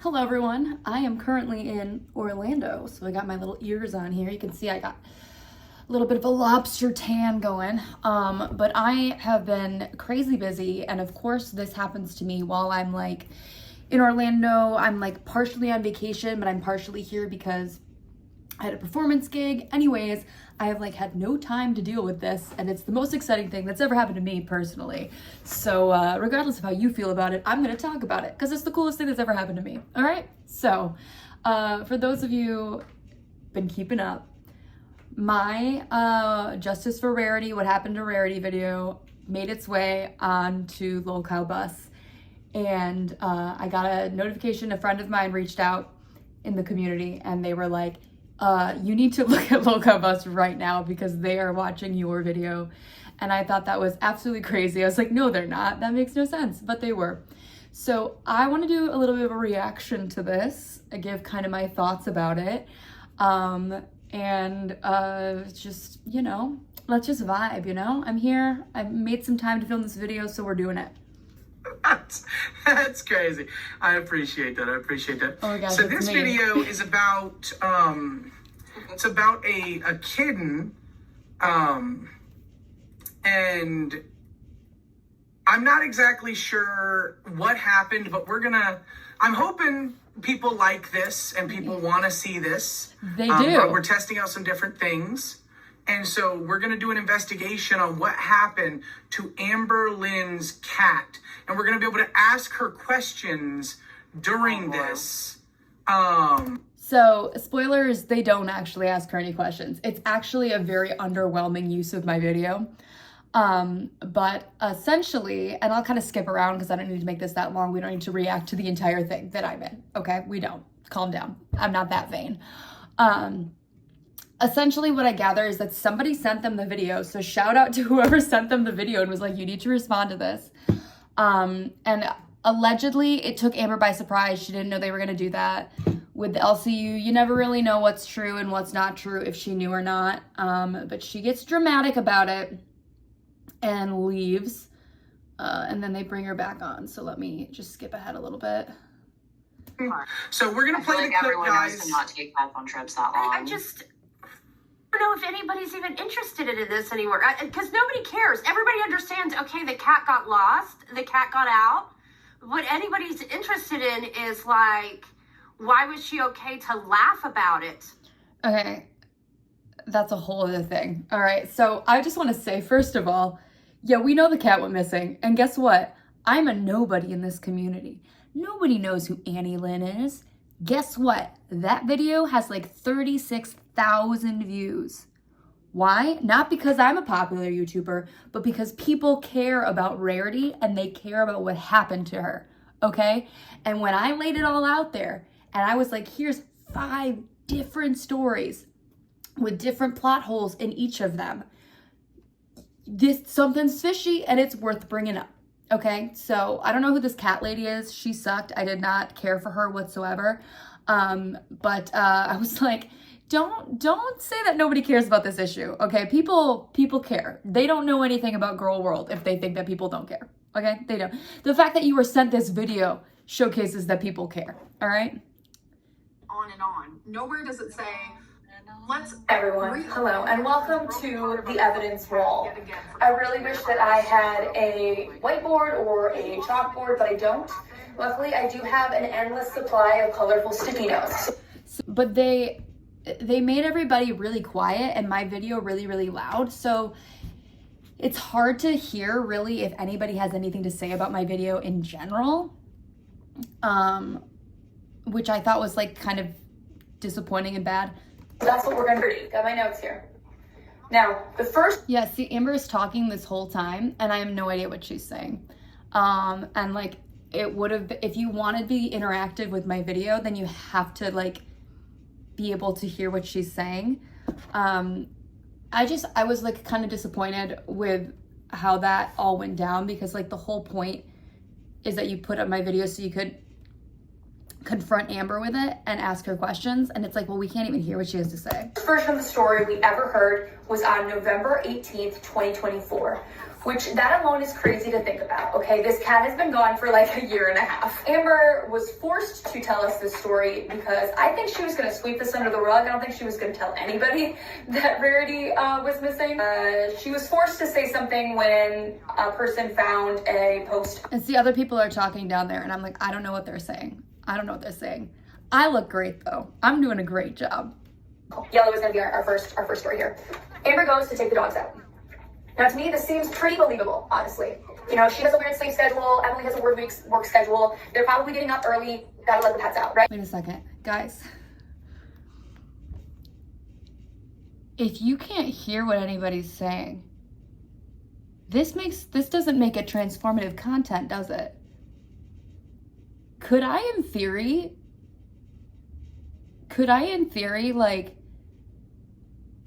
Hello everyone, I am currently in Orlando, so I got my little ears on here. You can see I got a little bit of a lobster tan going, but I have been crazy busy, and of course this happens to me while I'm like in Orlando. I'm like partially on vacation, but I'm partially here because I had a performance gig. Anyways, I have like had no time to deal with this, and it's the most exciting thing that's ever happened to me personally. So regardless of how you feel about it, I'm gonna talk about it because it's the coolest thing that's ever happened to me. All right, so for those of you been keeping up, my Justice for Rarity, What Happened to Rarity video made its way onto Lolcow Bus, and I got a notification. A friend of mine reached out in the community and they were like, you need to look at Lolcow Bus right now because they are watching your video. And I thought that was absolutely crazy. I was like, no, they're not. That makes no sense, but they were. So I want to do a little bit of a reaction to this. I give kind of my thoughts about it. Just, you know, let's just vibe, you know? I'm here. I've made some time to film this video, so we're doing it. That's crazy. I appreciate that. Oh my gosh, so this video is about it's about a kitten, and I'm not exactly sure what happened, but I'm hoping people like this and people want to see this. They do. But we're testing out some different things. And so we're going to do an investigation on what happened to Amber Lynn's cat. And we're going to be able to ask her questions during this. So, spoilers, they don't actually ask her any questions. It's actually a very underwhelming use of my video. But essentially, and I'll kind of skip around because I don't need to make this that long. We don't need to react to the entire thing that I'm in. Okay? We don't. Calm down. I'm not that vain. Essentially what I gather is that somebody sent them the video. So shout out to whoever sent them the video and was like, you need to respond to this. And allegedly it took Amber by surprise. She didn't know they were going to do that. With the LCU, you never really know what's true and what's not true, if she knew or not. But she gets dramatic about it and leaves. And then they bring her back on. So let me just skip ahead a little bit. So we're going to play the clip, everyone guys. knows to not take iPhone trips that long. I don't know if anybody's even interested in this anymore, because nobody cares. Everybody understands, okay, the cat got lost, the cat got out. What anybody's interested in is like, why was she okay to laugh about it? Okay, that's a whole other thing. All right, so I just want to say, first of all, yeah, we know the cat went missing, and guess what? I'm a nobody in this community. Nobody knows who Annie Lynn is. Guess what? That video has like 36,000 views. Why? Not because I'm a popular YouTuber, but because people care about Rarity and they care about what happened to her, okay? And when I laid it all out there and I was like, here's 5 different stories with different plot holes in each of them, something's fishy and it's worth bringing up. Okay, so I don't know who this cat lady is. She sucked. I did not care for her whatsoever. But I was like, don't say that nobody cares about this issue. Okay, people care. They don't know anything about girl world if they think that people don't care. Okay, they don't. The fact that you were sent this video showcases that people care. All right. On and on. Nowhere does it say, let's everyone, hello, and welcome to the evidence wall. I really wish that I had a whiteboard or a chalkboard, but I don't. Luckily, I do have an endless supply of colorful sticky notes. But they made everybody really quiet and my video really, really loud, so it's hard to hear really if anybody has anything to say about my video in general, which I thought was like kind of disappointing and bad. That's what we're gonna do. Got my notes here. Now, the first... Yeah, see, Amber is talking this whole time, and I have no idea what she's saying. And, like, it would have... If you want to be interactive with my video, then you have to, like, be able to hear what she's saying. I was, like, kind of disappointed with how that all went down, because, like, the whole point is that you put up my video so you could confront Amber with it and ask her questions, and it's like, well, we can't even hear what she has to say. The first version of the story we ever heard was on November 18th, 2024, which that alone is crazy to think about. Okay, this cat has been gone for like a year and a half. Amber was forced to tell us this story because I think she was going to sweep this under the rug. I don't think she was going to tell anybody that Rarity was missing. She was forced to say something when a person found a post. And see, other people are talking down there and I'm like, I don't know what they're saying. I don't know what they're saying. I look great though. I'm doing a great job. Yellow is going to be our first story here. Amber goes to take the dogs out. Now, to me, this seems pretty believable, honestly. You know, she has a weird sleep schedule. Emily has a weird work schedule. They're probably getting up early. Gotta let the pets out, right? Wait a second. Guys. If you can't hear what anybody's saying, this doesn't make it transformative content, does it? Could I, in theory, like,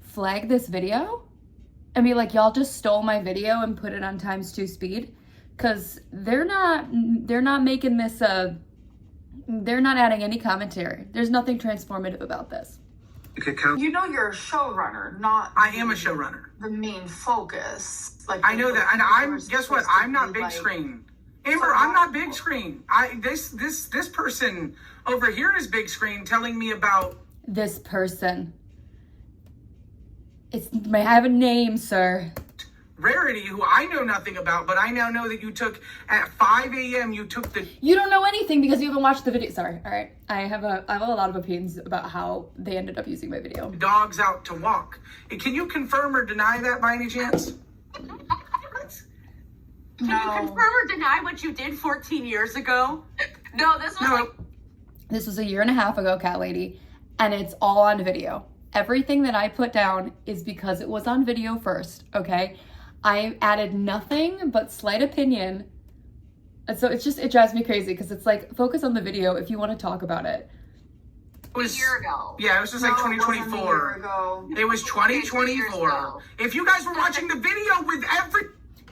flag this video? I mean, like, y'all just stole my video and put it on ×2 speed, because they're not making this they're not adding any commentary. There's nothing transformative about this. You know you're a showrunner, not I am a showrunner. the main focus. Like I know that, and guess what? I'm not big screen. Amber, I'm not big screen. This person over here is big screen telling me about This person. It may have a name, sir. Rarity, who I know nothing about, but I now know that you took at 5 a.m. You took the. You don't know anything because you haven't watched the video. Sorry. All right. I have a lot of opinions about how they ended up using my video. Dogs out to walk. Can you confirm or deny that by any chance? Can you confirm or deny what you did 14 years ago? No, This was a year and a half ago, cat lady, and it's all on video. Everything that I put down is because it was on video first, okay? I added nothing but slight opinion. And so it drives me crazy because it's like, focus on the video if you want to talk about it. It was A year ago. Yeah, it was just like No, it wasn't a 2024. year ago. It was 2024. ago. If you guys were watching the video with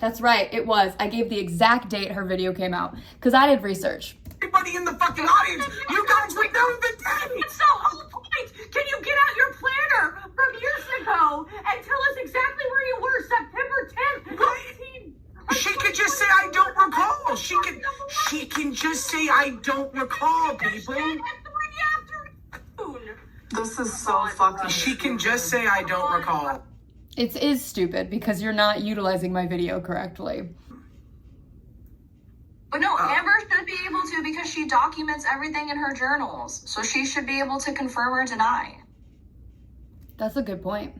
That's right, it was. I gave the exact date her video came out because I did research. everybody in the fucking audience, you guys would know the date. It's the whole point. Can you get out your planner from years ago and tell us exactly where you were September 10th, 19? She could just say I don't recall. She can just say I don't recall, people. This is so fucking. She can just say I don't recall. It is stupid because you're not utilizing my video correctly. But no, Amber should be able to because she documents everything in her journals. So she should be able to confirm or deny. That's a good point.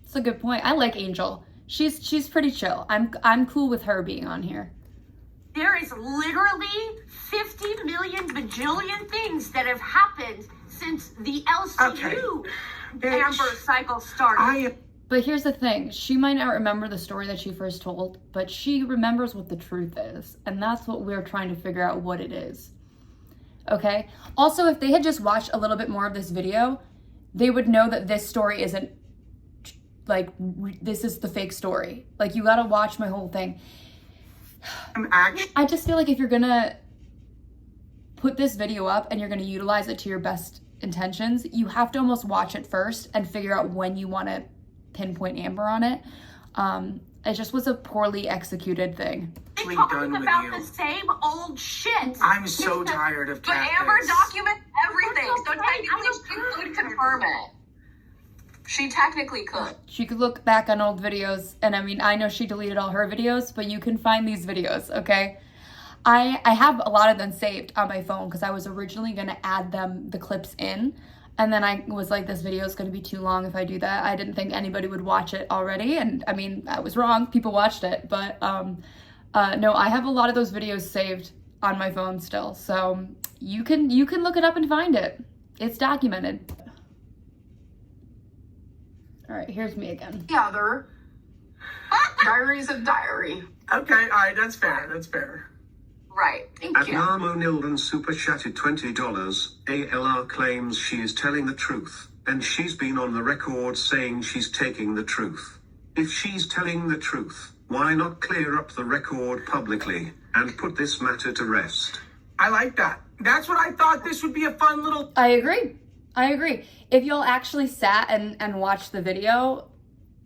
That's a good point. I like Angel. She's pretty chill. I'm cool with her being on here. There is literally 50 million bajillion things that have happened since the LCU Amber cycle started. But here's the thing. She might not remember the story that she first told, but she remembers what the truth is. And that's what we're trying to figure out what it is. Okay? Also, if they had just watched a little bit more of this video, they would know that this story isn't, like, this is the fake story. Like, you gotta watch my whole thing. I just feel like if you're gonna put this video up and you're gonna utilize it to your best intentions, you have to almost watch it first and figure out when you want to pinpoint Amber on it. It just was a poorly executed thing. They're talking about the same old shit. I'm so tired of But cat Amber pics. documents everything. So technically she could confirm it. She technically could. She could look back on old videos, and I mean, I know she deleted all her videos, but you can find these videos, okay? I have a lot of them saved on my phone because I was originally going to add the clips in, and then I was like, this video is going to be too long if I do that. I didn't think anybody would watch it already, and I mean, I was wrong. People watched it, but no, I have a lot of those videos saved on my phone still, so you can look it up and find it. It's documented. All right, here's me again. The other. Diary's a diary. Okay, all right, that's fair. That's fair. Right. Thank you. Adnamo Nilden super chatted $20. ALR claims she is telling the truth, and she's been on the record saying she's taking the truth. If she's telling the truth, why not clear up the record publicly and put this matter to rest? I like that. That's what I thought this would be a fun little I agree. If y'all actually sat and watched the video,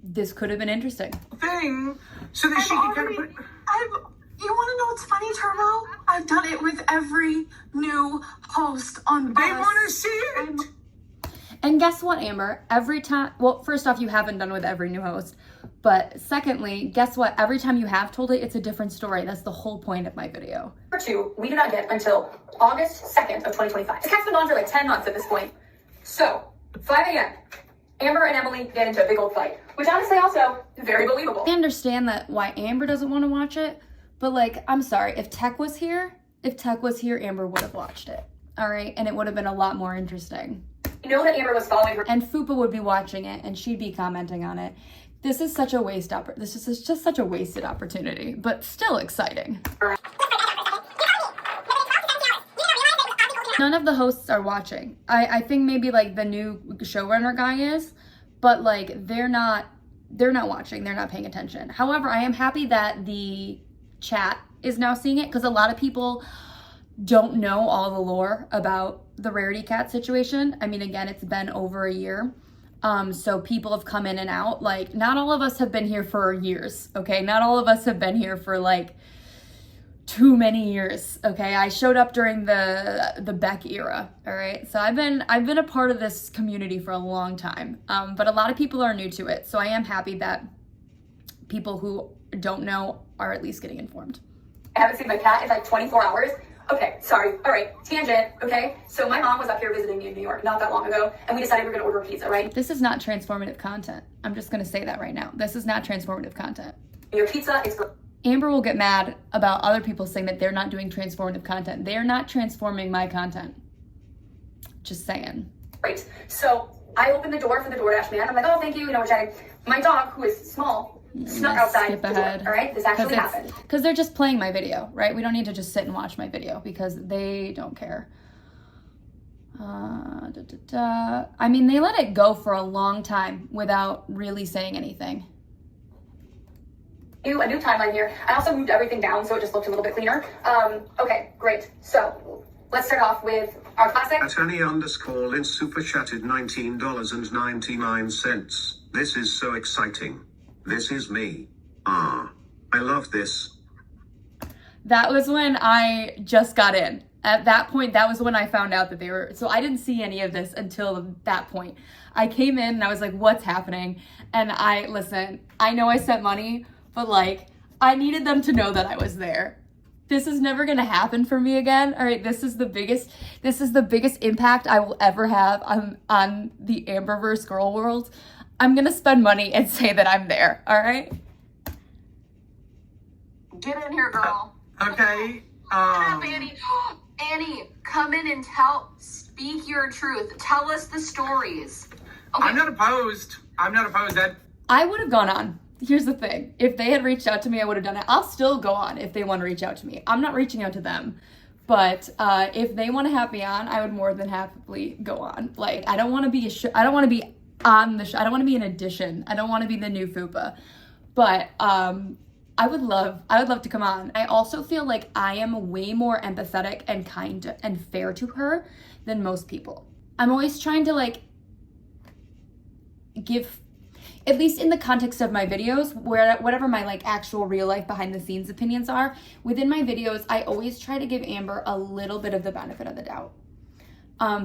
this could have been interesting. thing. so that she can kind of put. You want to know what's funny, Turbo? I've done it with every new host on Bus. They want to see it. And guess what, Amber? Every time, well, first off, you haven't done with every new host. But secondly, guess what? Every time you have told it, it's a different story. That's the whole point of my video. Number 2, we do not get until August 2nd of 2025. This cat's been gone for like 10 months at this point. So, 5 a.m., Amber and Emily get into a big old fight, which honestly also very believable. I understand that why Amber doesn't want to watch it, but like, I'm sorry, if Tech was here, Amber would have watched it. All right, and it would have been a lot more interesting. You know that Amber was following her, and Fupa would be watching it, and she'd be commenting on it. This is such a this is just such a wasted opportunity, but still exciting. None of the hosts are watching. I think maybe like the new showrunner guy is, but like they're not watching. They're not paying attention. However, I am happy that the chat is now seeing it because a lot of people don't know all the lore about the Rarity Cat situation. I mean, again, it's been over a year. So people have come in and out. Like, not all of us have been here for years, okay? Not all of us have been here for like too many years, okay? I showed up during the Beck era, all right? So I've been a part of this community for a long time, but a lot of people are new to it. So I am happy that people who don't know are at least getting informed. I haven't seen my cat in like 24 hours. Okay, sorry. All right, tangent, okay? So my mom was up here visiting me in New York not that long ago, and we decided we were gonna order a pizza, right? This is not transformative content. I'm just gonna say that right now. This is not transformative content. Your pizza is... Amber will get mad about other people saying that they're not doing transformative content. They are not transforming my content. Just saying. Great. So I opened the door for the DoorDash man. I'm like, oh, thank you, we're chatting. My dog, who is small, snuck outside the door, all right? This actually happened. Because they're just playing my video, right? We don't need to just sit and watch my video because they don't care. I mean, they let it go for a long time without really saying anything. A new timeline here. I also moved everything down so it just looked a little bit cleaner. Okay, great. So let's start off with our classic. Atani_Lin super chatted $19.99. This is so exciting. This is me. I love this. That was when I just got in. At that point, that was when I found out that they were, so I didn't see any of this until that point. I came in and I was like, what's happening? And listen, I know I sent money, but like, I needed them to know that I was there. This is never gonna happen for me again. All right, this is the biggest impact I will ever have on the Amberverse girl world. I'm gonna spend money and say that I'm there, all right? Get in here, girl. Okay. Annie. Annie, come in and speak your truth. Tell us the stories. Okay. I'm not opposed. That I would have gone on. Here's the thing. If they had reached out to me, I would have done it. I'll still go on if they want to reach out to me. I'm not reaching out to them. But if they want to have me on, I would more than happily go on. Like, I don't want to be I don't want to be on the show. I don't want to be an addition. I don't want to be the new Fupa. But I would love to come on. I also feel like I am way more empathetic and kind and fair to her than most people. I'm always trying to like give, at least in the context of my videos, where whatever my like actual real life behind the scenes opinions are, within my videos, I always try to give Amber a little bit of the benefit of the doubt.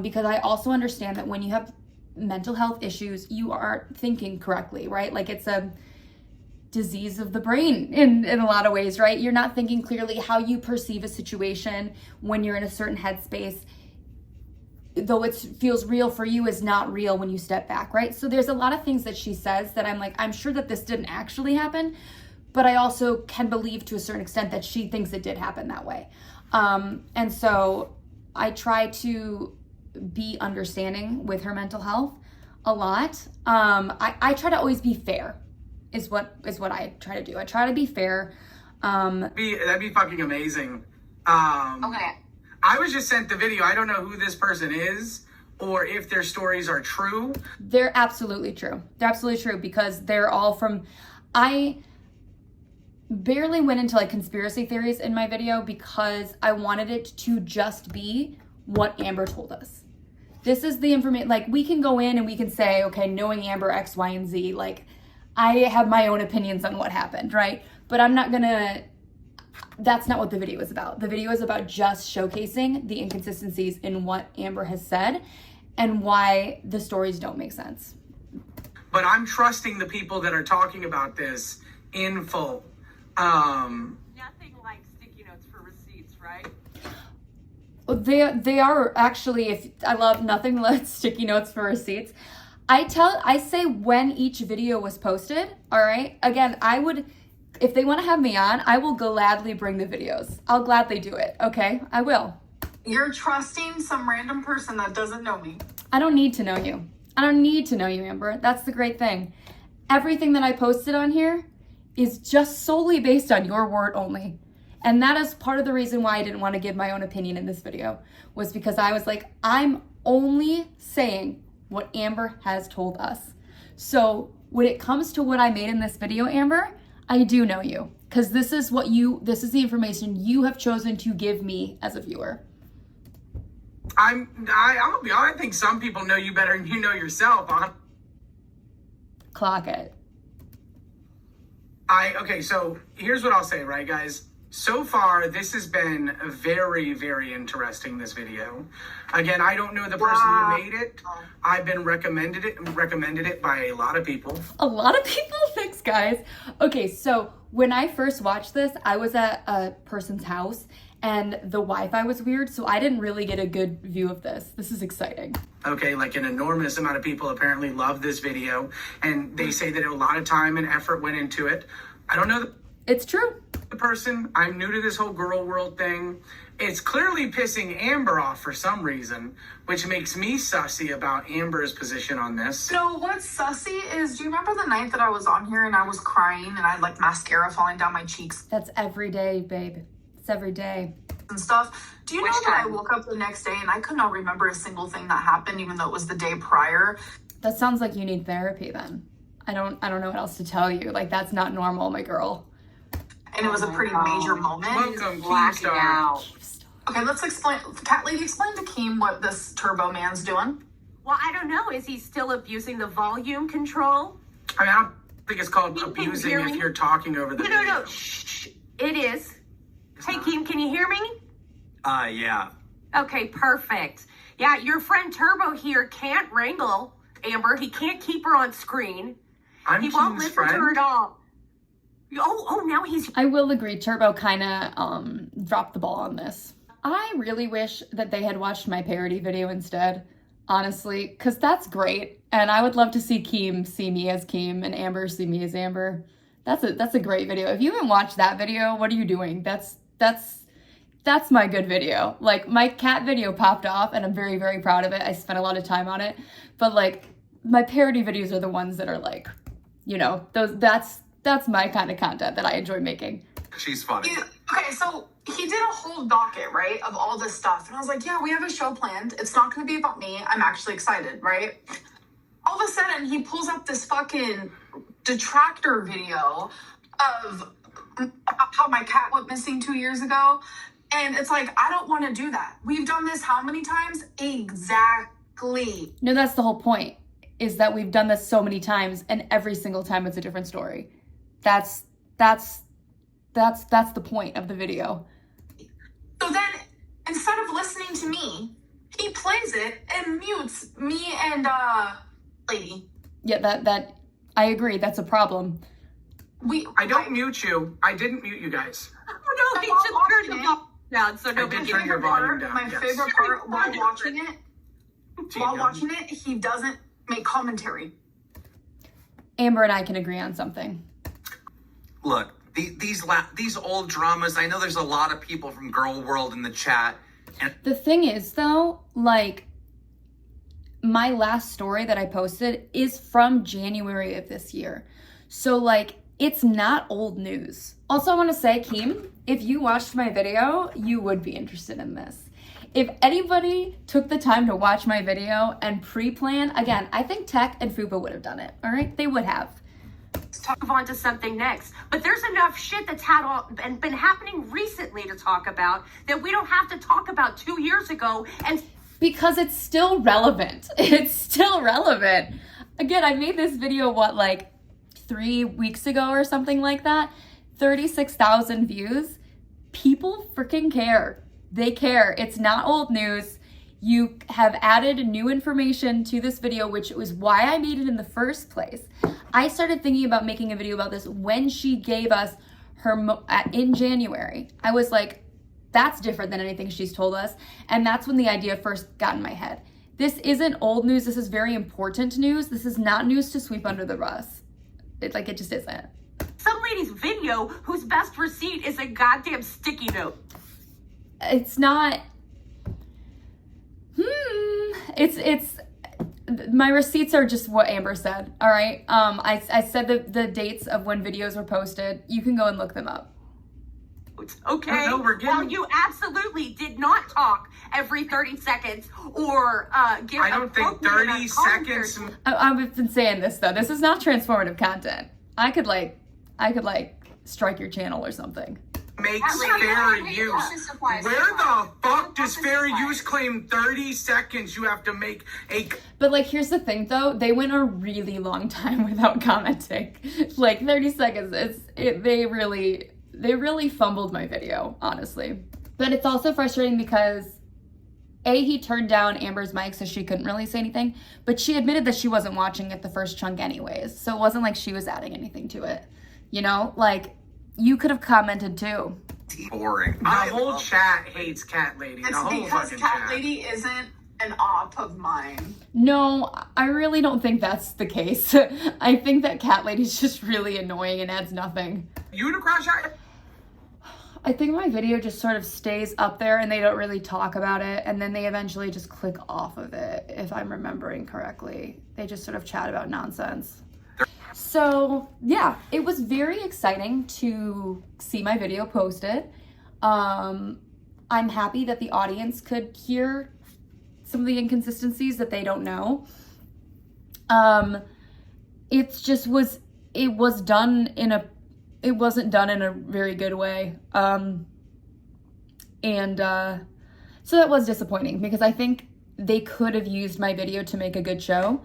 Because I also understand that when you have mental health issues, you are thinking correctly, right? Like, it's a disease of the brain in a lot of ways, right? You're not thinking clearly. How you perceive a situation when you're in a certain headspace, though it feels real for you, is not real when you step back, right? So there's a lot of things that she says that I'm like, I'm sure that this didn't actually happen, but I also can believe to a certain extent that she thinks it did happen that way. And so I try to be understanding with her mental health a lot. I try to always be fair is what I try to do. I try to be fair. that'd be fucking amazing. Okay. I was just sent the video. I don't know who this person is or if their stories are true. They're absolutely true. They're absolutely true because they're all from, I barely went into like conspiracy theories in my video because I wanted it to just be what Amber told us. This is the information, like we can go in and we can say, okay, knowing Amber X, Y, and Z, like I have my own opinions on what happened, right? but that's not what the video is about. The video is about just showcasing the inconsistencies in what Amber has said and why the stories don't make sense. But I'm trusting the people that are talking about this in full. Nothing like sticky notes for receipts, right? They are actually, if I love nothing but sticky notes for receipts. I say when each video was posted, all right? Again, if they want to have me on, I will gladly bring the videos. I'll gladly do it, okay? I will. You're trusting some random person that doesn't know me. I don't need to know you. I don't need to know you, Amber. That's the great thing. Everything that I posted on here is just solely based on your word only. And that is part of the reason why I didn't want to give my own opinion in this video, was because I was like, I'm only saying what Amber has told us. So when it comes to what I made in this video, Amber, I do know you, because this is the information you have chosen to give me as a viewer. I'll be honest, I think some people know you better than you know yourself, huh? Clock it. Okay, so here's what I'll say, right, guys? So far, this has been very, very interesting, this video. Again, I don't know the person who made it. I've been recommended it by a lot of people. A lot of people? Thanks, guys. Okay, so when I first watched this, I was at a person's house and the Wi-Fi was weird, so I didn't really get a good view of this. This is exciting. Okay, like an enormous amount of people apparently love this video, and they say that a lot of time and effort went into it. I don't know It's true. the person. I'm new to this whole girl world thing. It's clearly pissing Amber off for some reason, which makes me sussy about Amber's position on this. So what's sussy is, do you remember the night that I was on here and I was crying and I had like mascara falling down my cheeks That's every day, babe. It's every day. and stuff? Do you know that I woke up the next day and I could not remember a single thing that happened, even though it was the day prior? That sounds like you need therapy then. I don't know what else to tell you. Like, that's not normal, my girl. And it was a pretty major moment. Welcome, Blacking Keemstar. out. Okay, let's explain. Cat Lady, explain to Keem what this turbo man's doing. Well, I don't know. Is he still abusing the volume control? I mean, I don't think it's called You can abusing hear if me? you're talking over the video. No. Shh. It is. Hey, Keem, can you hear me? Yeah. Okay, perfect. Yeah, your friend Turbo here can't wrangle Amber. He can't keep her on screen. I'm He won't Keem's listen to her friend. at all. Oh, now he's... I will agree, Turbo kind of dropped the ball on this. I really wish that they had watched my parody video instead, honestly, because that's great. And I would love to see Keem see me as Keem and Amber see me as Amber. That's a great video. If you haven't watched that video, what are you doing? That's my good video. Like, my cat video popped off and I'm very, very proud of it. I spent a lot of time on it. But like, my parody videos are the ones that are like, you know, that's my kind of content that I enjoy making. She's funny. Okay, so he did a whole docket, right, of all this stuff. And I was like, yeah, we have a show planned. It's not going to be about me. I'm actually excited, right? All of a sudden, he pulls up this fucking detractor video of how my cat went missing 2 years ago. And it's like, I don't want to do that. We've done this how many times? Exactly. No, that's the whole point, is that we've done this so many times and every single time it's a different story. That's the point of the video. So then, instead of listening to me, he plays it and mutes me and lady. Yeah, that I agree, that's a problem. I don't mute you. I didn't mute you guys. Oh, no, he just turned the volume down, so I nobody did can turn your hear. volume down. My yes. favorite part while watching it, he doesn't make commentary. Amber and I can agree on something. Look, these old dramas, I know there's a lot of people from Girl World in the chat. And The thing is, though, like, my last story that I posted is from January of this year. So, like, it's not old news. Also, I want to say, Keem, if you watched my video, you would be interested in this. If anybody took the time to watch my video and pre-plan, again, I think Tech and Fupa would have done it, all right? They would have. Move on to something next. But there's enough shit that's been happening recently to talk about that we don't have to talk about 2 years ago. And Because it's still relevant. It's still relevant. Again, I made this video, 3 weeks ago or something like that? 36,000 views. People freaking care. They care. It's not old news. You have added new information to this video, which was why I made it in the first place. I started thinking about making a video about this when she gave us her in January. I was like, that's different than anything she's told us. And that's when the idea first got in my head. This isn't old news. This is very important news. This is not news to sweep under the bus. It just isn't. Some lady's video whose best receipt is a goddamn sticky note. It's not, my receipts are just what Amber said, all right? I said the dates of when videos were posted. You can go and look them up. Okay, No, we're getting... well, you absolutely did not talk every 30 seconds or give I don't think 30 seconds... I've been saying this, though. This is not transformative content. I could strike your channel or something. Makes fair use. Where the fuck does fair use claim 30 seconds you have to make a... But like, here's the thing though, they went a really long time without commenting. Like 30 seconds, they really fumbled my video, honestly. But it's also frustrating because he turned down Amber's mic so she couldn't really say anything, but she admitted that she wasn't watching it the first chunk anyways. So it wasn't like she was adding anything to it. You know, like, you could have commented too. Boring. The whole chat hates Cat Lady. It's because Cat Lady isn't an op of mine. No, I really don't think that's the case. I think that Cat Lady's just really annoying and adds nothing. Unicross shot? I think my video just sort of stays up there and they don't really talk about it, and then they eventually just click off of it, if I'm remembering correctly. They just sort of chat about nonsense. So yeah, it was very exciting to see my video posted. I'm happy that the audience could hear some of the inconsistencies that they don't know. It wasn't done in a very good way. So that was disappointing because I think they could have used my video to make a good show.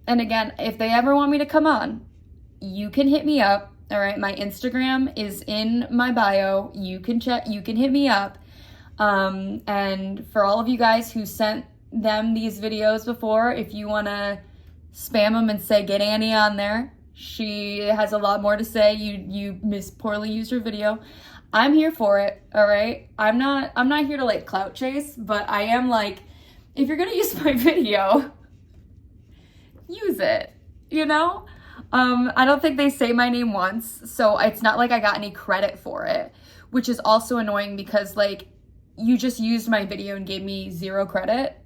And again, if they ever want me to come on, you can hit me up. All right, my Instagram is in my bio. You can hit me up. And for all of you guys who sent them these videos before, if you want to spam them and say, get Annie on there. She has a lot more to say. You poorly used her video. I'm here for it, all right? I'm not here to like clout chase, but I am like, if you're gonna use my video, use it, you know? I don't think they say my name once, so it's not like I got any credit for it, which is also annoying because like, you just used my video and gave me 0 credit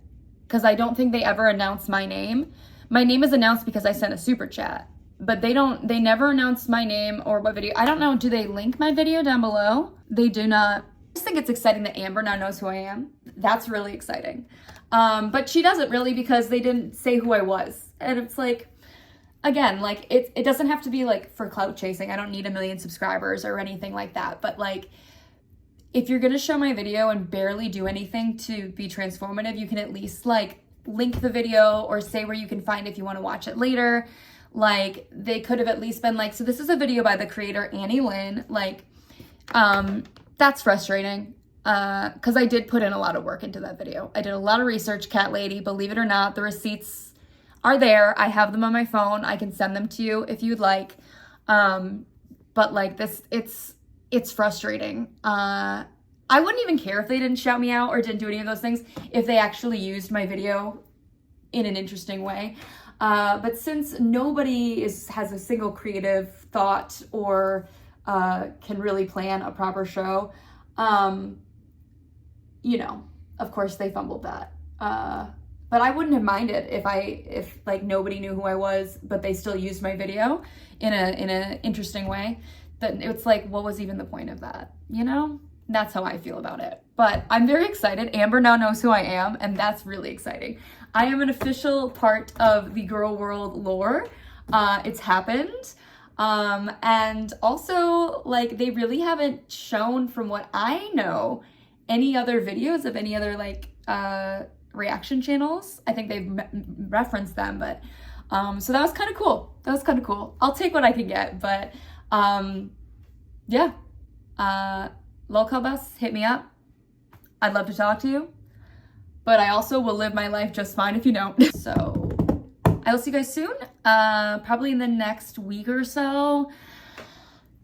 because I don't think they ever announced my name. My name is announced because I sent a super chat, but they never announce my name or what video. I don't know, do they link my video down below? They do not. I just think it's exciting that Amber now knows who I am. That's really exciting. But she doesn't really because they didn't say who I was. And it's like, again, like it doesn't have to be like for clout chasing. I don't need 1 million subscribers or anything like that. But like, if you're gonna show my video and barely do anything to be transformative, you can at least like link the video or say where you can find it if you want to watch it later. Like they could have at least been like, so this is a video by the creator Annie Lynn. Like, that's frustrating. Because I did put in a lot of work into that video. I did a lot of research, Cat Lady. Believe it or not, the receipts are there. I have them on my phone. I can send them to you if you'd like. But like this, it's frustrating. I wouldn't even care if they didn't shout me out or didn't do any of those things if they actually used my video in an interesting way. But since nobody has a single creative thought or can really plan a proper show, you know, of course they fumbled that. But I wouldn't have minded if like nobody knew who I was, but they still used my video in a interesting way. That it's like, what was even the point of that? You know, that's how I feel about it. But I'm very excited. Amber now knows who I am, and that's really exciting. I am an official part of the girl world lore. It's happened. And also, like, they really haven't shown, from what I know, any other videos of any other, like, reaction channels. I think they've referenced them, but, so that was kind of cool. That was kind of cool. I'll take what I can get, but Yeah. Lolcow Bus, hit me up. I'd love to talk to you. But I also will live my life just fine if you don't. So I will see you guys soon. Probably in the next week or so.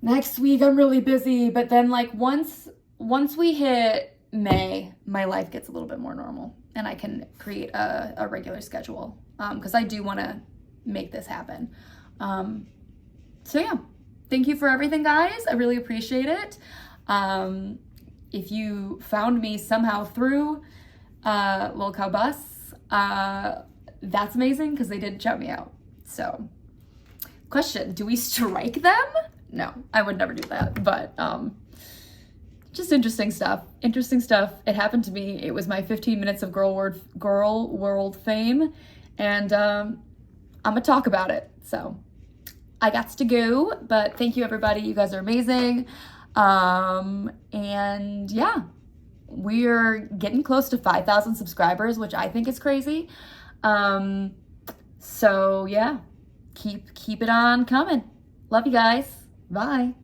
Next week I'm really busy, but then like once we hit May, my life gets a little bit more normal and I can create a regular schedule. Because I do want to make this happen. So yeah, thank you for everything, guys. I really appreciate it. If you found me somehow through Lolcow Bus, that's amazing because they did shout me out. So, question, do we strike them? No, I would never do that, but just interesting stuff. Interesting stuff. It happened to me. It was my 15 minutes of girl world fame, and I'm gonna talk about it. So I got to go, but thank you everybody. You guys are amazing. And yeah, we're getting close to 5,000 subscribers, which I think is crazy. So yeah, keep it on coming. Love you guys. Bye.